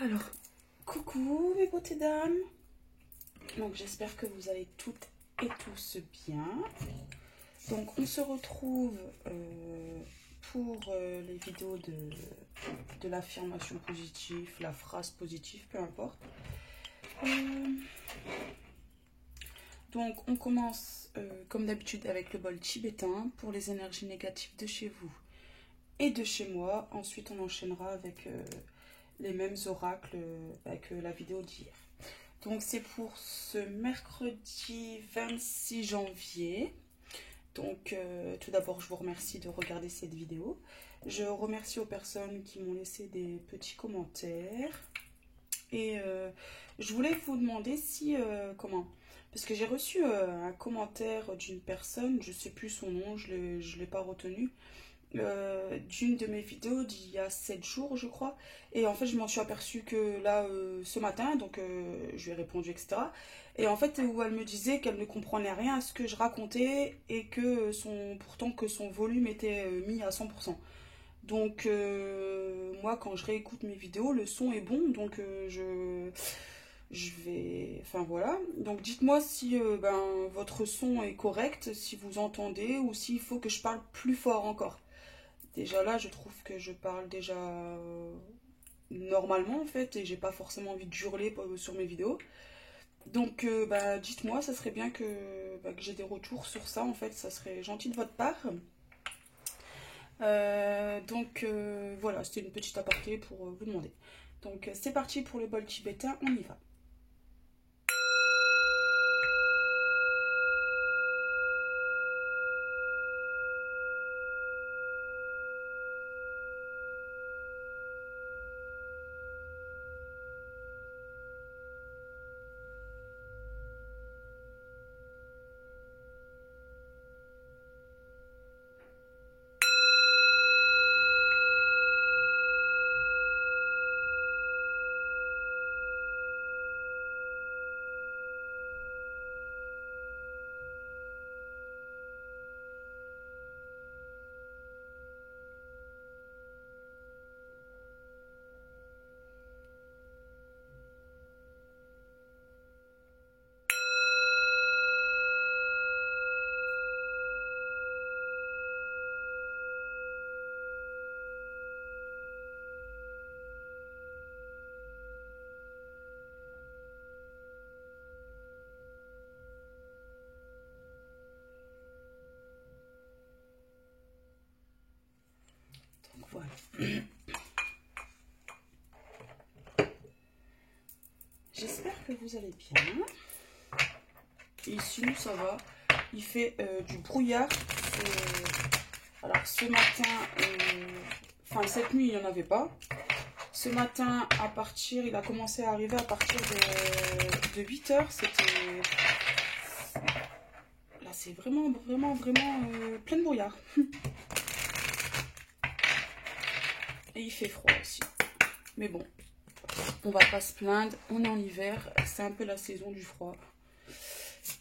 Alors, coucou mes beautés dames. Donc j'espère que vous allez toutes et tous bien. Donc on se retrouve pour les vidéos de l'affirmation positive, la phrase positive, peu importe. Donc on commence comme d'habitude avec le bol tibétain pour les énergies négatives de chez vous et de chez moi. Ensuite on enchaînera avec les mêmes oracles avec la vidéo d'hier. Donc c'est pour ce mercredi 26 janvier. Donc tout d'abord je vous remercie de regarder cette vidéo. Je remercie aux personnes qui m'ont laissé des petits commentaires. Et je voulais vous demander si, parce que j'ai reçu un commentaire d'une personne, je ne sais plus son nom, je ne l'ai pas retenu, d'une de mes vidéos d'il y a 7 jours je crois, et en fait je m'en suis aperçue que là ce matin, donc je lui ai répondu etc, et en fait où elle me disait qu'elle ne comprenait rien à ce que je racontais et que pourtant que son volume était mis à 100%. Donc moi quand je réécoute mes vidéos le son est bon, donc je vais, enfin voilà, donc dites-moi si votre son est correct, si vous entendez, ou s'il faut que je parle plus fort encore. Déjà là, je trouve que je parle déjà normalement en fait, et j'ai pas forcément envie de hurler sur mes vidéos. Donc dites-moi, ça serait bien que j'ai des retours sur ça en fait, ça serait gentil de votre part. Voilà, c'était une petite aparté pour vous demander. Donc c'est parti pour le bol tibétain, on y va. Donc voilà. J'espère que vous allez bien. Ici, nous, ça va. Il fait du brouillard. Alors, ce matin, cette nuit, il n'y en avait pas. Ce matin, il a commencé à arriver à partir de 8 heures. C'était... Là, c'est vraiment plein de brouillard. Et il fait froid aussi. Mais bon, on va pas se plaindre. On est en hiver. C'est un peu la saison du froid.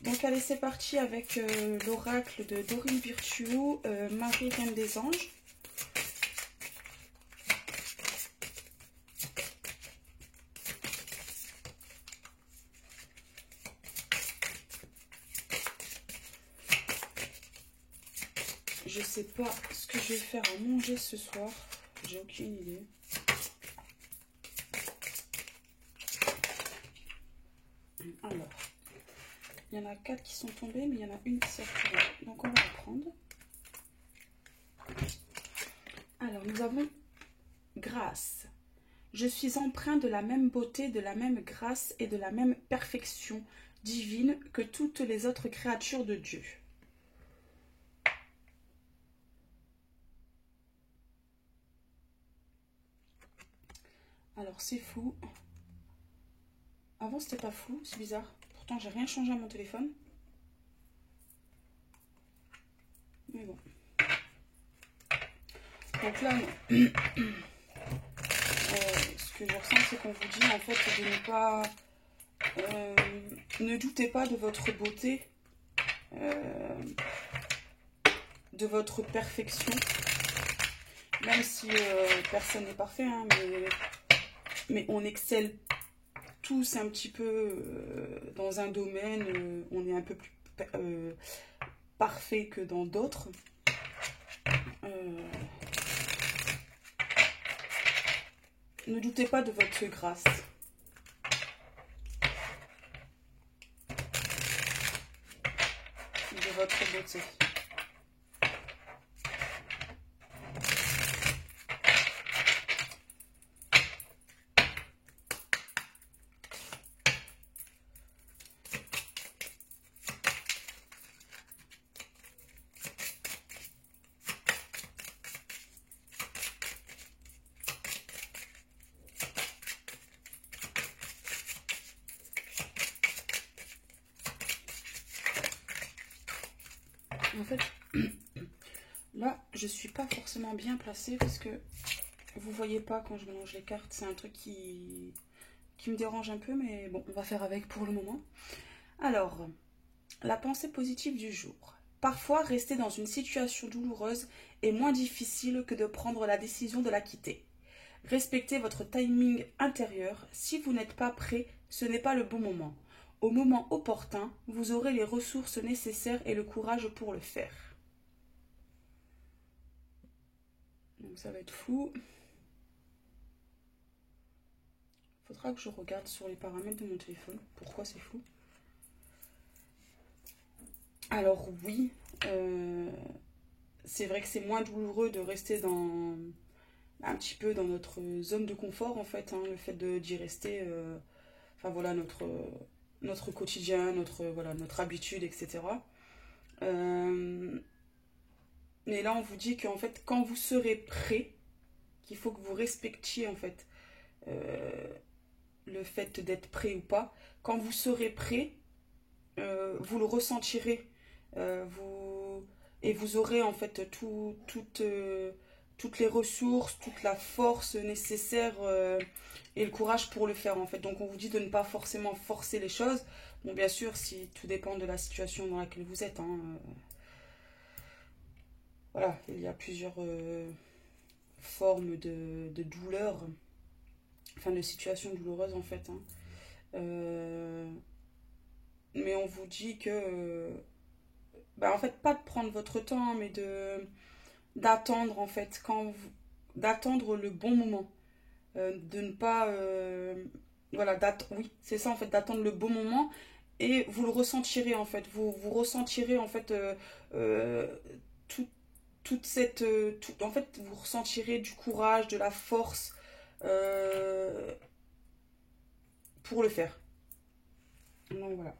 Donc allez, c'est parti avec l'oracle de Dorine Virtuo, Marie Reine des Anges. Je sais pas ce que je vais faire à manger ce soir, j'ai aucune idée. Alors, il y en a 4 qui sont tombées, mais il y en a une qui s'est retrouvée. Donc on va la prendre. Alors nous avons grâce. Je suis empreint de la même beauté, de la même grâce et de la même perfection divine que toutes les autres créatures de Dieu. Alors c'est fou. Avant c'était pas fou, c'est bizarre. Pourtant j'ai rien changé à mon téléphone. Mais bon. Donc là, ce que je ressens, c'est qu'on vous dit en fait de ne pas... ne doutez pas de votre beauté, de votre perfection. Même si personne n'est parfait, hein, mais mais on excelle tous un petit peu dans un domaine, on est un peu plus parfait que dans d'autres. Ne doutez pas de votre grâce. De votre beauté. En fait, là, je suis pas forcément bien placée parce que vous voyez pas quand je mélange les cartes. C'est un truc qui me dérange un peu, mais bon, on va faire avec pour le moment. Alors, la pensée positive du jour. Parfois, rester dans une situation douloureuse est moins difficile que de prendre la décision de la quitter. Respectez votre timing intérieur. Si vous n'êtes pas prêt, ce n'est pas le bon moment. Au moment opportun, vous aurez les ressources nécessaires et le courage pour le faire. Donc ça va être flou. Il faudra que je regarde sur les paramètres de mon téléphone. Pourquoi c'est flou? Alors oui, c'est vrai que c'est moins douloureux de rester un petit peu dans notre zone de confort en fait, hein, le fait d'y rester, enfin voilà, notre quotidien, notre habitude, etc. Mais là on vous dit qu'en fait quand vous serez prêt, qu'il faut que vous respectiez en fait le fait d'être prêt ou pas. Quand vous serez prêt, vous le ressentirez, et vous aurez en fait toutes les ressources, toute la force nécessaire et le courage pour le faire en fait. Donc on vous dit de ne pas forcément forcer les choses. Bon, bien sûr, si tout dépend de la situation dans laquelle vous êtes, hein, voilà, il y a plusieurs formes de douleur, enfin de situations douloureuses en fait, hein. Mais on vous dit que en fait pas de prendre votre temps, mais d'attendre en fait d'attendre le bon moment, de ne pas voilà, oui, c'est ça en fait, d'attendre le bon moment, et vous le ressentirez en fait, vous ressentirez en fait euh, tout- toute cette en fait vous ressentirez du courage, de la force euh, pour le faire. Donc voilà.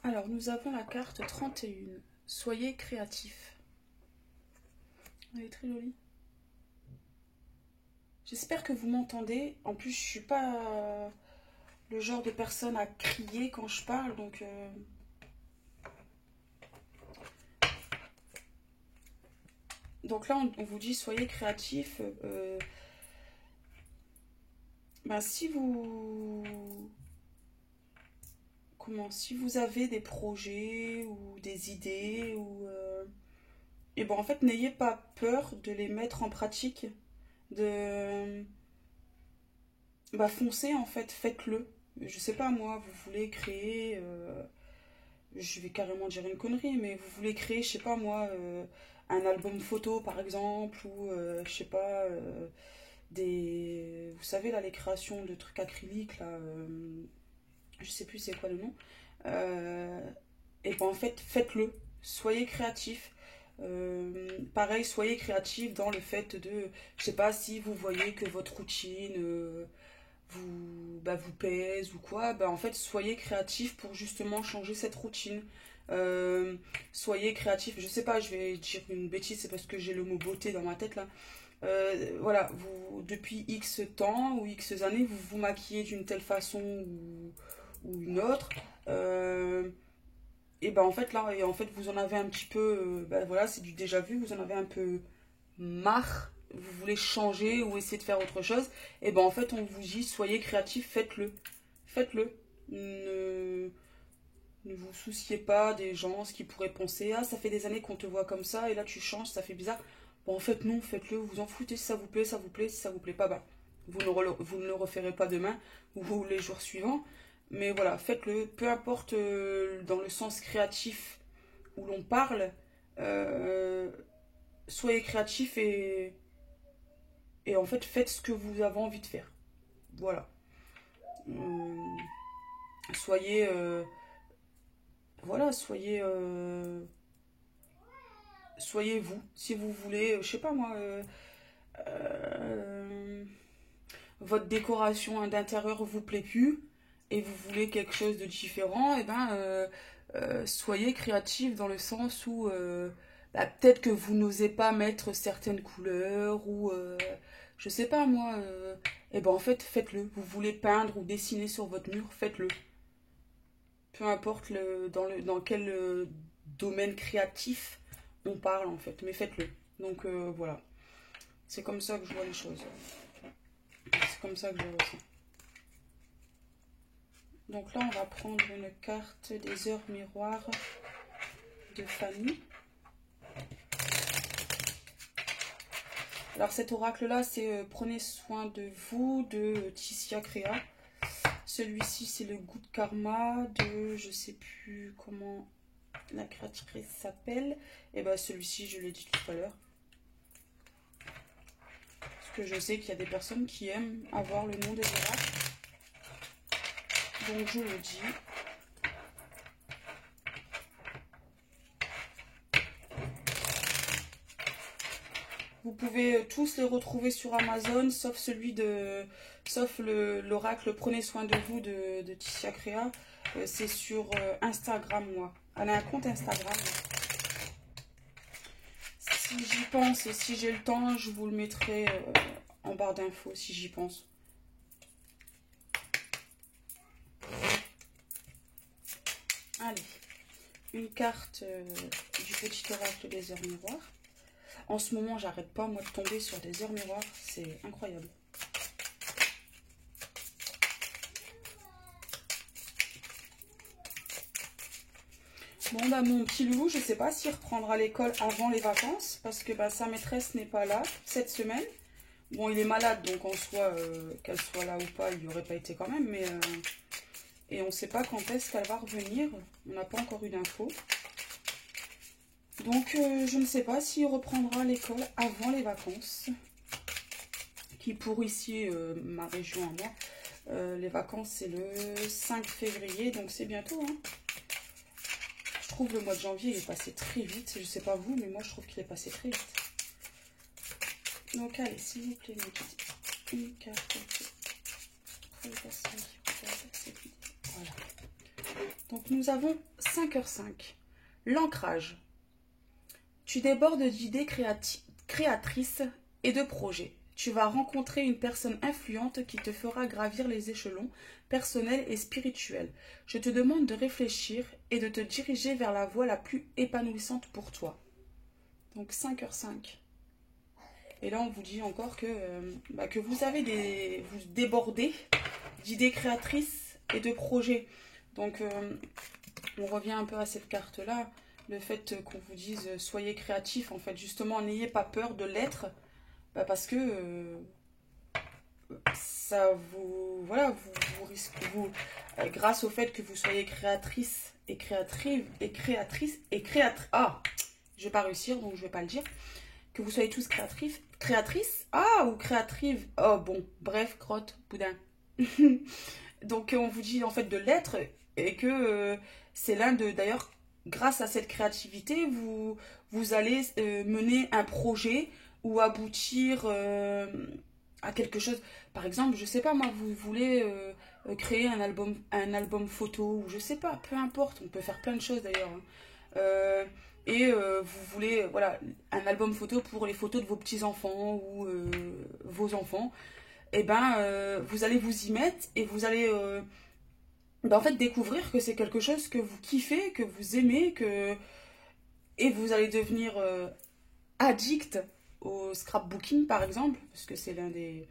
Alors, nous avons la carte 31. Soyez créatif. Elle est très jolie. J'espère que vous m'entendez. En plus, je suis pas le genre de personne à crier quand je parle, donc là, on vous dit soyez créatif. Si vous si vous avez des projets ou des idées et bon, en fait, n'ayez pas peur de les mettre en pratique, de foncez en fait, faites-le. Je sais pas moi, vous voulez créer, je vais carrément dire une connerie, mais vous voulez créer, je sais pas moi, un album photo par exemple, ou je sais pas, vous savez là, les créations de trucs acryliques là, je sais plus c'est quoi le nom. Et ben en fait, faites-le, soyez créatif. Pareil, soyez créatif dans le fait de, je sais pas, si vous voyez que votre routine vous pèse ou quoi, bah en fait, soyez créatif pour justement changer cette routine. Soyez créatif, je sais pas, je vais dire une bêtise, c'est parce que j'ai le mot beauté dans ma tête là. Voilà, vous, depuis X temps ou X années, vous vous maquillez d'une telle façon ou une autre. Euh, et ben en fait là, et en fait vous en avez un petit peu, ben voilà, c'est du déjà vu, vous en avez un peu marre, vous voulez changer ou essayer de faire autre chose. Et ben en fait on vous dit soyez créatif, faites-le, faites-le. Ne, ne vous souciez pas des gens, ce qu'ils pourraient penser. Ah, ça fait des années qu'on te voit comme ça et là tu changes, ça fait bizarre. Bon, en fait, non, faites-le, vous en foutez. Si ça vous plaît, ça vous plaît. Si ça vous plaît pas, bah, vous ne le referez pas demain ou les jours suivants. Mais voilà, faites-le. Peu importe dans le sens créatif où l'on parle, euh, soyez créatif et en fait, faites ce que vous avez envie de faire. Voilà. Euh, soyez. Voilà, soyez vous. Si vous voulez, je sais pas moi. Euh, votre décoration d'intérieur vous plaît plus et vous voulez quelque chose de différent, et ben soyez créatif dans le sens où bah, peut-être que vous n'osez pas mettre certaines couleurs ou je sais pas moi, et ben en fait faites-le. Vous voulez peindre ou dessiner sur votre mur, faites-le. Peu importe dans quel domaine créatif on parle en fait, mais faites-le. Donc voilà, c'est comme ça que je vois les choses. C'est comme ça que je ressens. Donc là, on va prendre une carte des heures miroirs de Fanny. Alors cet oracle-là, c'est Prenez soin de vous de Tissia Créa. Celui-ci, c'est le goût de karma de, je sais plus comment la créatrice s'appelle. Et bien celui-ci, je l'ai dit tout à l'heure. Parce que je sais qu'il y a des personnes qui aiment avoir le nom des oracles. Donc je le dis. Vous pouvez tous les retrouver sur Amazon, sauf sauf l'oracle Prenez soin de vous de Tissia Créa. C'est sur Instagram, moi. Elle a un compte Instagram. Si j'y pense et si j'ai le temps, je vous le mettrai en barre d'infos, si j'y pense. Allez, une carte du petit oracle des heures miroirs. En ce moment, j'arrête pas, moi, de tomber sur des heures miroirs. C'est incroyable. Bon, bah, mon petit loulou, je sais pas s'il reprendra l'école avant les vacances. Parce que bah, sa maîtresse n'est pas là cette semaine. Bon, il est malade, donc en soi, qu'elle soit là ou pas, il n'y aurait pas été quand même. Mais et on ne sait pas quand est-ce qu'elle va revenir. On n'a pas encore eu d'infos. Donc, je ne sais pas s'il reprendra l'école avant les vacances. Qui pour ici, ma région à moi, les vacances c'est le 5 février, donc c'est bientôt. Hein. Je trouve le mois de janvier il est passé très vite. Je ne sais pas vous, mais moi je trouve qu'il est passé très vite. Donc allez, s'il vous plaît, une carte pour les personnes qui regardent cette vidéo. Voilà. Donc nous avons 5h05. L'ancrage. Tu débordes d'idées créatrices et de projets. Tu vas rencontrer une personne influente qui te fera gravir les échelons personnels et spirituels. Je te demande de réfléchir et de te diriger vers la voie la plus épanouissante pour toi. Donc 5h05. Et là, on vous dit encore que vous avez vous débordez d'idées créatrices et de projets. Donc, on revient un peu à cette carte-là. Le fait qu'on vous dise soyez créatif, en fait, justement, n'ayez pas peur de l'être, parce que ça vous, voilà, vous risquez, grâce au fait que vous soyez créatrice et ah, je vais pas réussir, donc je vais pas le dire, que vous soyez tous créatrices, ah, ou créatives, oh bon, bref, crotte, boudin. Donc on vous dit en fait de l'être et que c'est l'un de, d'ailleurs, grâce à cette créativité, vous allez mener un projet ou aboutir à quelque chose. Par exemple, je sais pas moi, vous voulez créer un album photo, ou je sais pas, peu importe, on peut faire plein de choses d'ailleurs, hein. Euh, vous voulez, voilà, un album photo pour les photos de vos petits-enfants ou vos enfants, et ben vous allez vous y mettre et vous allez en fait découvrir que c'est quelque chose que vous kiffez, que vous aimez, et vous allez devenir addict au scrapbooking par exemple, parce que c'est l'un des...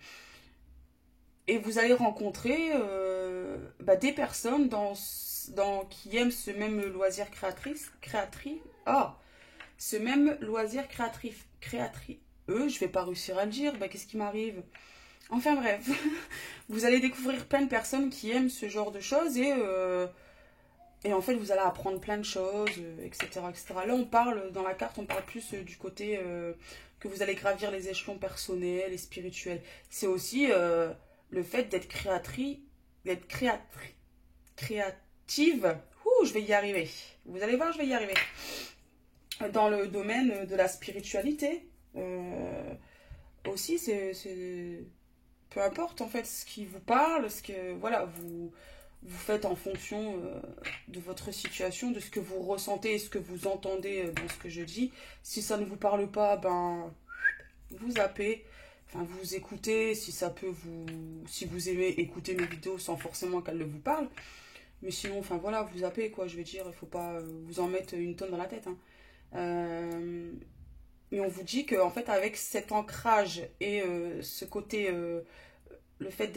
Et vous allez rencontrer des personnes qui aiment ce même loisir ce même loisir je vais pas réussir à le dire, qu'est-ce qui m'arrive? Enfin bref, vous allez découvrir plein de personnes qui aiment ce genre de choses et en fait vous allez apprendre plein de choses, etc., etc. Là on parle, dans la carte, on parle plus du côté que vous allez gravir les échelons personnels et spirituels. C'est aussi le fait d'être créative. Ouh, je vais y arriver. Vous allez voir, je vais y arriver. Dans le domaine de la spiritualité, aussi, peu importe en fait ce qui vous parle, ce que voilà vous faites en fonction de votre situation, de ce que vous ressentez et ce que vous entendez dans ce que je dis. Si ça ne vous parle pas, vous zappez, enfin vous écoutez si ça peut si vous aimez écouter mes vidéos sans forcément qu'elles vous parlent. Mais sinon, enfin voilà, vous zappez quoi, je veux dire, il faut pas vous en mettre une tonne dans la tête, hein. Mais on vous dit que en fait avec cet ancrage et ce côté le fait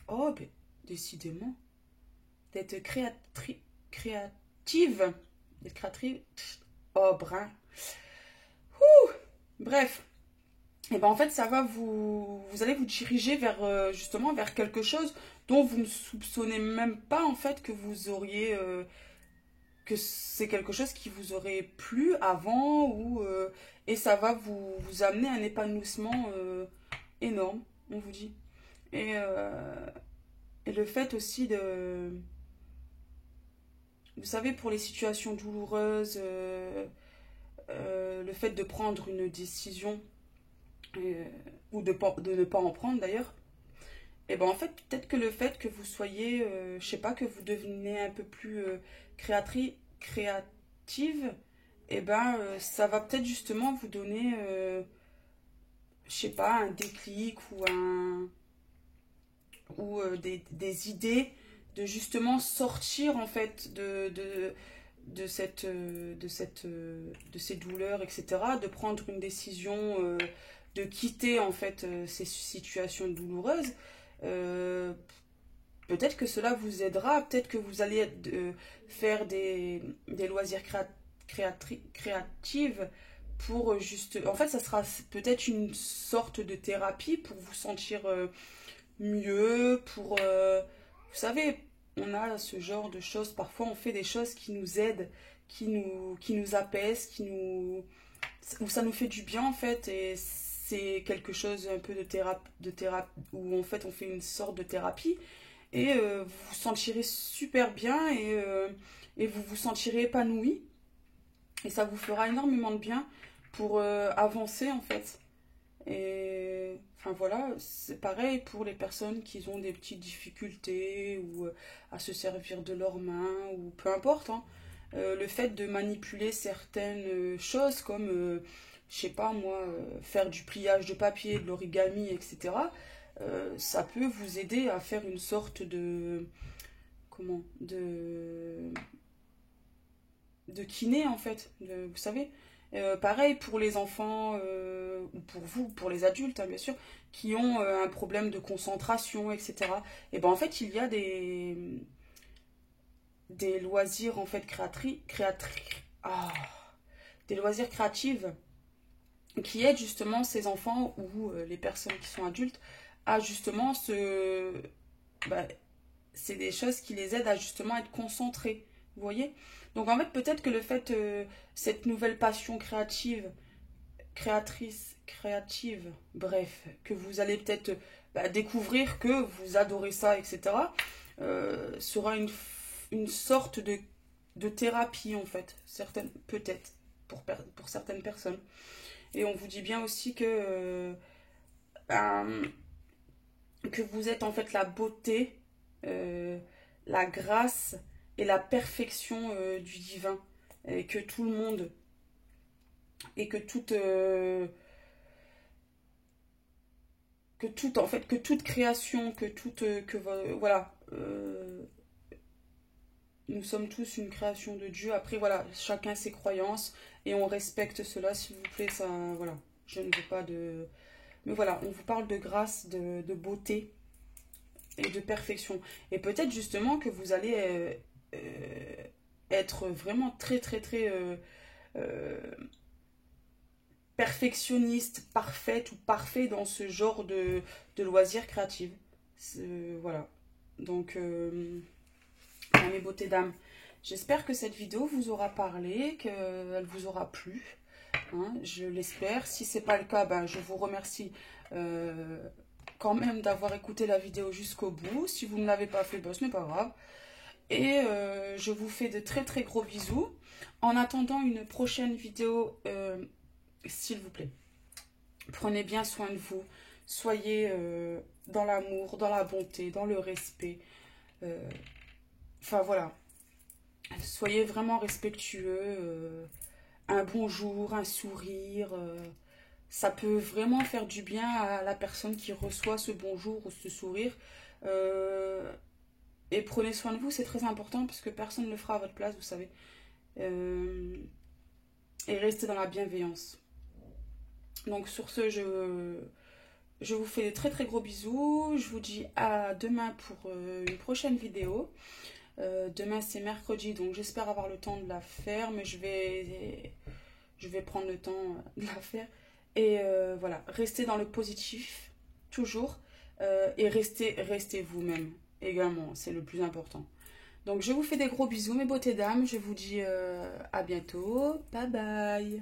oh décidément d'être créative, d'être créatrice, oh brin, ouh, bref, et ben en fait ça va vous allez vous diriger vers justement vers quelque chose dont vous ne soupçonnez même pas en fait que vous auriez que c'est quelque chose qui vous aurait plu avant et ça va vous amener un épanouissement énorme, on vous dit. Et, euh, et le fait aussi vous savez, pour les situations douloureuses, le fait de prendre une décision euh, ou de ne pas en prendre d'ailleurs, et ben en fait peut-être que le fait que vous soyez, je sais pas, que vous devenez un peu plus créative, et ça va peut-être justement vous donner, je sais pas, un déclic ou des idées de justement sortir en fait de ces douleurs, etc., de prendre une décision, de quitter en fait ces situations douloureuses. Euh, Peut-être que cela vous aidera, peut-être que vous allez faire des loisirs créatifs pour juste... En fait, ça sera peut-être une sorte de thérapie pour vous sentir mieux, vous savez, on a ce genre de choses, parfois on fait des choses qui nous aident, qui nous apaisent, où ça nous fait du bien en fait, et c'est quelque chose un peu de thérapie, où en fait on fait une sorte de thérapie, et vous vous sentirez super bien, et vous vous sentirez épanoui, et ça vous fera énormément de bien pour avancer en fait. Et enfin voilà, c'est pareil pour les personnes qui ont des petites difficultés ou à se servir de leurs mains ou peu importe, hein. Le fait de manipuler certaines choses comme, je sais pas moi, faire du pliage de papier, de l'origami, etc. Ça peut vous aider à faire une sorte de... Comment? De kiné en fait, vous savez. Pareil pour les enfants, ou pour vous, pour les adultes, hein, bien sûr, qui ont un problème de concentration, etc. Et ben en fait, il y a des loisirs en fait des loisirs créatifs qui aident justement ces enfants ou les personnes qui sont adultes à justement bah, c'est des choses qui les aident à justement être concentrés. Vous voyez? Donc en fait, peut-être que le fait, cette nouvelle passion créative, bref, que vous allez peut-être découvrir que vous adorez ça, etc., sera une sorte de thérapie en fait, peut-être pour certaines personnes. Et on vous dit bien aussi euh, que vous êtes en fait la beauté, la grâce et la perfection du divin. Et que tout le monde, et en fait, que toute création, voilà, nous sommes tous une création de Dieu. Après, voilà, chacun ses croyances et on respecte cela, s'il vous plaît. Ça, voilà, je ne veux pas de. Mais voilà, on vous parle de grâce, de beauté et de perfection. Et peut-être justement que vous allez être vraiment très, très, très euh, perfectionniste, parfaite ou parfait dans ce genre de loisirs créatifs. Voilà. Donc, mes beautés dames, j'espère que cette vidéo vous aura parlé, qu'elle vous aura plu. Hein, je l'espère. Si ce n'est pas le cas, ben, je vous remercie quand même d'avoir écouté la vidéo jusqu'au bout. Si vous ne l'avez pas fait, ben, ce n'est pas grave. Et je vous fais de très très gros bisous. En attendant une prochaine vidéo, s'il vous plaît, prenez bien soin de vous. Soyez dans l'amour, dans la bonté, dans le respect. Enfin voilà. Soyez vraiment respectueux. Un bonjour, un sourire. Ça peut vraiment faire du bien à la personne qui reçoit ce bonjour ou ce sourire. Et prenez soin de vous, c'est très important parce que personne ne le fera à votre place, vous savez. Et restez dans la bienveillance. Donc sur ce, je vous fais de très très gros bisous. Je vous dis à demain pour une prochaine vidéo. Demain c'est mercredi, donc j'espère avoir le temps de la faire, mais je vais prendre le temps de la faire. Et voilà, restez dans le positif, toujours. Et restez vous-même également, c'est le plus important. Donc je vous fais des gros bisous mes beautés dames, je vous dis à bientôt, bye bye.